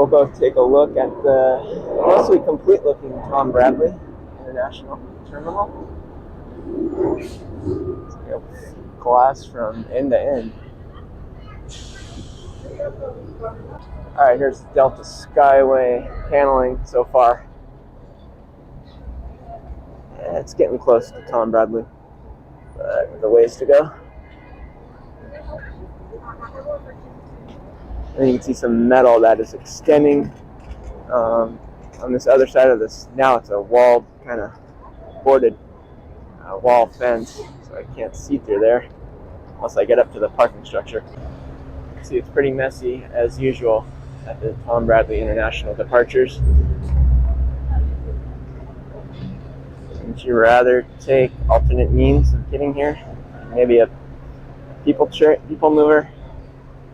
we'll go take a look at the mostly complete looking Tom Bradley International Terminal. Glass from end to end. Alright, here's Delta Skyway paneling so far. Yeah, it's getting close to Tom Bradley, but the ways to go. And you can see some metal that is extending on this other side of this. Now it's a walled, kind of boarded wall fence, so I can't see through there unless I get up to the parking structure. See, it's pretty messy as usual at the Tom Bradley International departures. Would you rather take alternate means of getting here? Maybe a people mover.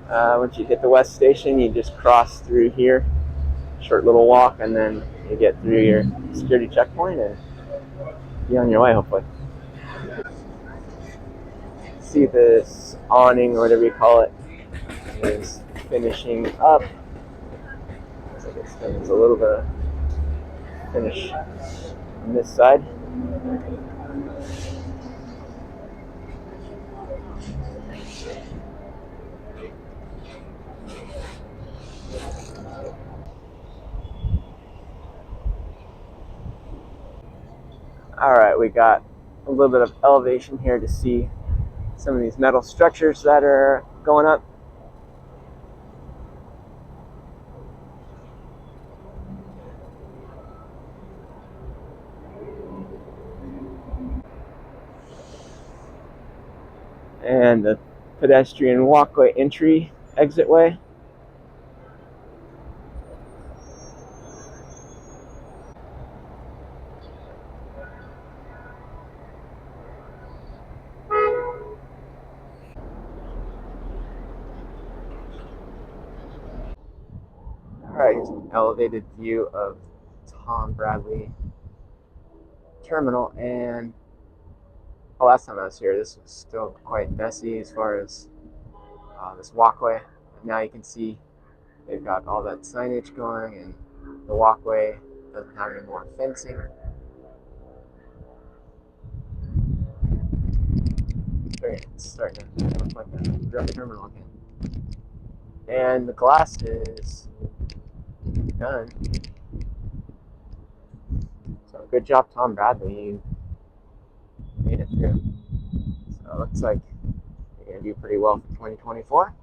Once you hit the West Station, you just cross through here, short little walk, and then you get through your security checkpoint and be on your way, hopefully. See, this awning, or whatever you call it, is finishing up. Looks like it spends a little bit of finish on this side. Alright, we got a little bit of elevation here to see some of these metal structures that are going up. And the pedestrian walkway entry exit way. Alright, here's an elevated view of Tom Bradley Terminal, and the last time I was here, this was still quite messy as far as this walkway. And now you can see they've got all that signage going, and the walkway doesn't have any more fencing. It's starting to look like a drug terminal again. And the glass is done. So good job, Tom Bradley. You made it through. So it looks like you're going to do pretty well for 2024.